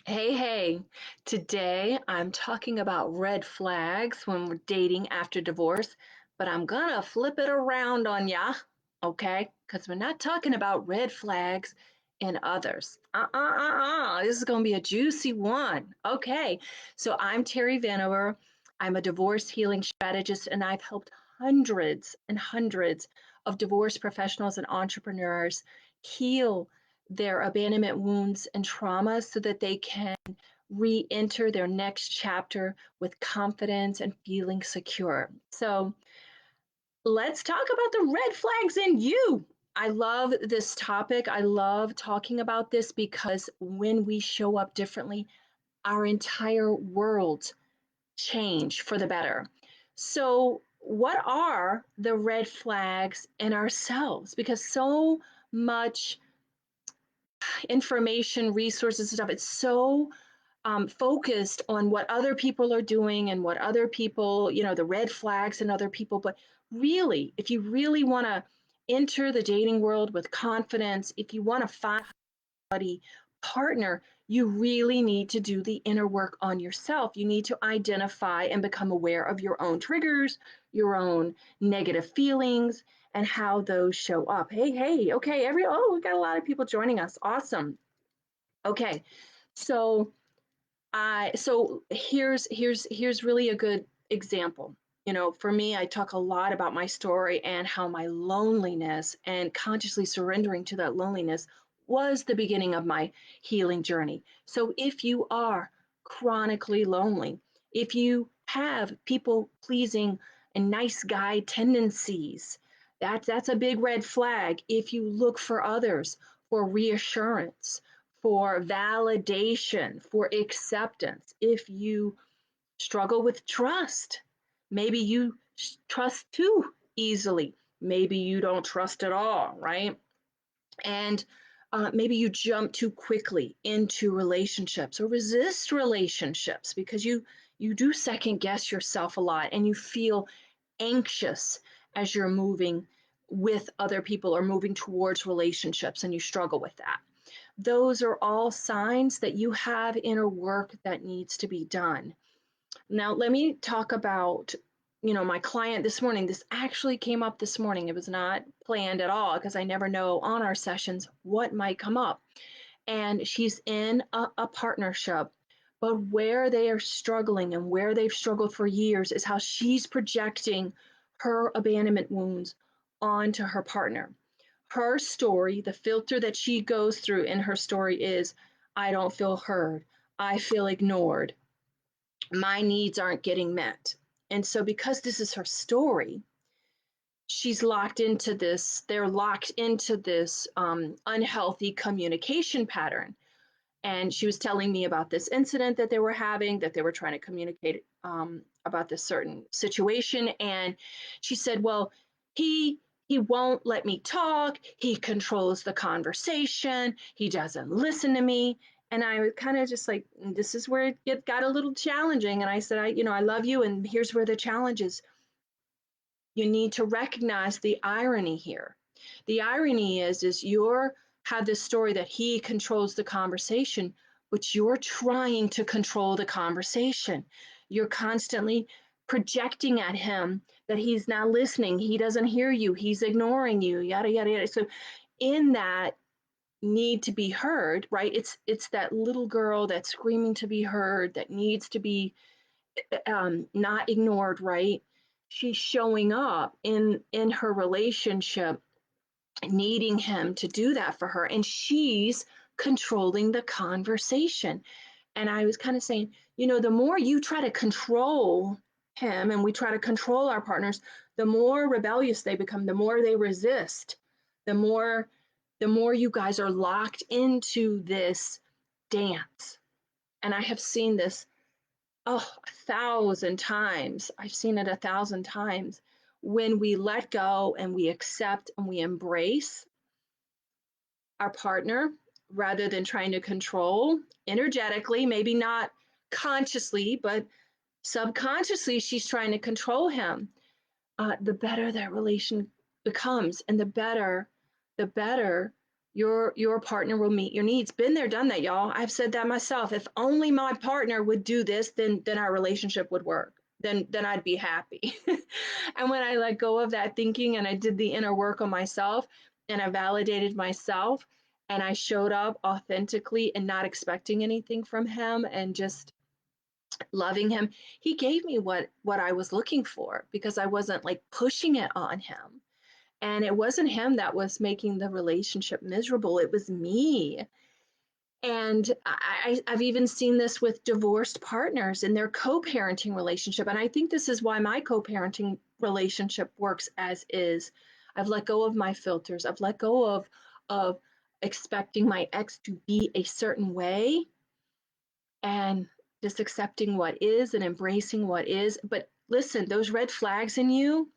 Hey, today I'm talking about red flags when we're dating after divorce, but I'm gonna flip it around on ya, okay? Because we're not talking about red flags in others. This is gonna be a juicy one. Okay, so I'm Terry Vanover. I'm a divorce healing strategist, and I've helped hundreds and hundreds of divorce professionals and entrepreneurs heal their abandonment wounds and traumas so that they can re enter their next chapter with confidence and feeling secure. So, let's talk about the red flags in you. I love this topic. I love talking about this because when we show up differently, our entire world change for the better. So, what are the red flags in ourselves? Because so much information, resources, and stuff. It's so focused on what other people are doing and what other people, the red flags in other people. But really, if you really want to enter the dating world with confidence, if you want to find a partner, you really need to do the inner work on yourself. You need to identify and become aware of your own triggers, your own negative feelings, and how those show up. Hey, okay, we got a lot of people joining us. Awesome. Okay, so here's really a good example. For me, I talk a lot about my story and how my loneliness and consciously surrendering to that loneliness was the beginning of my healing journey. So if you are chronically lonely, if you have people pleasing and nice guy tendencies, that's a big red flag. If you look for others for reassurance, for validation, for acceptance. If you struggle with trust, maybe you trust too easily, maybe you don't trust at all, right? And maybe you jump too quickly into relationships or resist relationships because you do second guess yourself a lot and you feel anxious as you're moving with other people or moving towards relationships and you struggle with that. Those are all signs that you have inner work that needs to be done. Now, let me talk about, my client this morning. This actually came up this morning. It was not planned at all because I never know on our sessions what might come up. And she's in a partnership, but where they are struggling and where they've struggled for years is how she's projecting her abandonment wounds onto her partner. Her story, the filter that she goes through in her story is, I don't feel heard. I feel ignored. My needs aren't getting met. And so, because this is her story, they're locked into this unhealthy communication pattern. And she was telling me about this incident that they were having, that they were trying to communicate about this certain situation. And she said, well, he won't let me talk. He controls the conversation. He doesn't listen to me. And I was kind of just like, this is where it got a little challenging. And I said, I love you. And here's where the challenge is. You need to recognize the irony here. The irony is you're have this story that he controls the conversation, but you're trying to control the conversation. You're constantly projecting at him that he's not listening, he doesn't hear you, he's ignoring you, yada yada yada. So in that need to be heard, right? It's that little girl that's screaming to be heard, that needs to be not ignored, right? She's showing up in her relationship needing him to do that for her, and she's controlling the conversation. And I was kind of saying, the more you try to control him and we try to control our partners, the more rebellious they become, the more they resist, the more you guys are locked into this dance. And I have seen this, oh, 1,000 times. I've seen it 1,000 times. When we let go and we accept and we embrace our partner rather than trying to control energetically, maybe not consciously, but subconsciously, she's trying to control him. The better that relation becomes, and the better your partner will meet your needs. Been there, done that, y'all. I've said that myself. If only my partner would do this, then our relationship would work. Then I'd be happy. And when I let go of that thinking and I did the inner work on myself and I validated myself and I showed up authentically and not expecting anything from him and just loving him, he gave me what I was looking for because I wasn't like pushing it on him. And it wasn't him that was making the relationship miserable, it was me. And I've even seen this with divorced partners in their co parenting relationship. And I think this is why my co parenting relationship works as is. I've let go of my filters, I've let go of expecting my ex to be a certain way and just accepting what is and embracing what is. But listen, those red flags in you,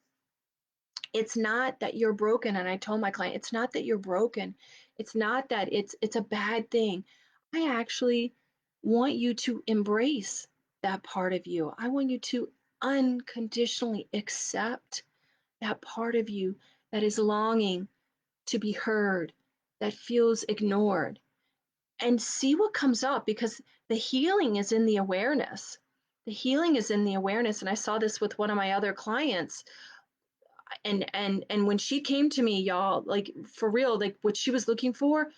it's not that you're broken. And I told my client, it's not that you're broken. It's not that it's a bad thing. I actually want you to embrace that part of you. I want you to unconditionally accept that part of you that is longing to be heard, that feels ignored, and see what comes up because the healing is in the awareness. The healing is in the awareness. And I saw this with one of my other clients and when she came to me, y'all, like for real, like what she was looking for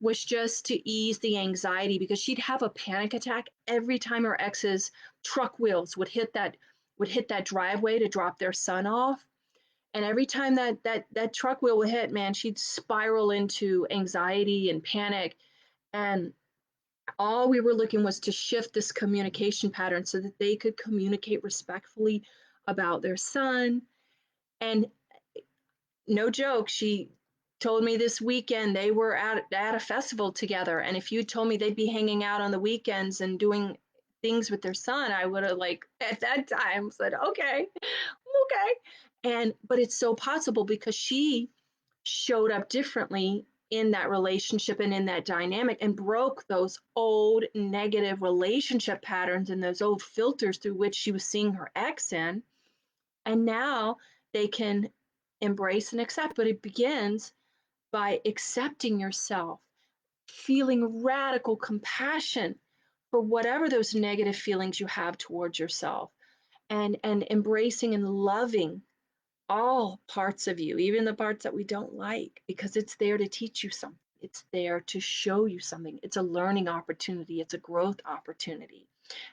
was just to ease the anxiety because she'd have a panic attack every time her ex's truck wheels would hit that driveway to drop their son off. And every time that truck wheel would hit, man, she'd spiral into anxiety and panic. And all we were looking was to shift this communication pattern so that they could communicate respectfully about their son. And no joke, she told me this weekend they were at a festival together. And if you told me they'd be hanging out on the weekends and doing things with their son, I would have like at that time said, okay, okay. And but it's so possible because she showed up differently in that relationship and in that dynamic and broke those old negative relationship patterns and those old filters through which she was seeing her ex in. And now they can embrace and accept, but it begins by accepting yourself, feeling radical compassion for whatever those negative feelings you have towards yourself, and embracing and loving all parts of you, even the parts that we don't like, because it's there to teach you something. It's there to show you something. It's a learning opportunity, it's a growth opportunity.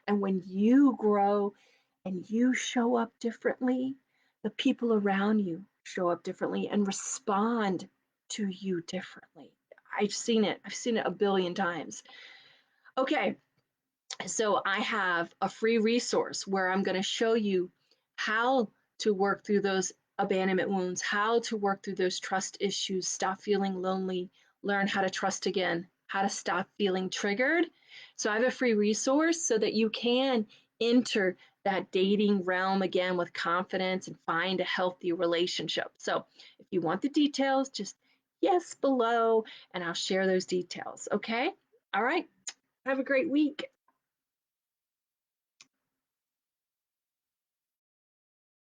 And when you grow and you show up differently, the people around you show up differently and respond to you differently. I've seen it a billion times. Okay, so I have a free resource where I'm going to show you how to work through those abandonment wounds, how to work through those trust issues, stop feeling lonely, learn how to trust again, how to stop feeling triggered. So I have a free resource so that you can enter that dating realm again with confidence and find a healthy relationship. So if you want the details, just yes below and I'll share those details. Okay. All right. Have a great week.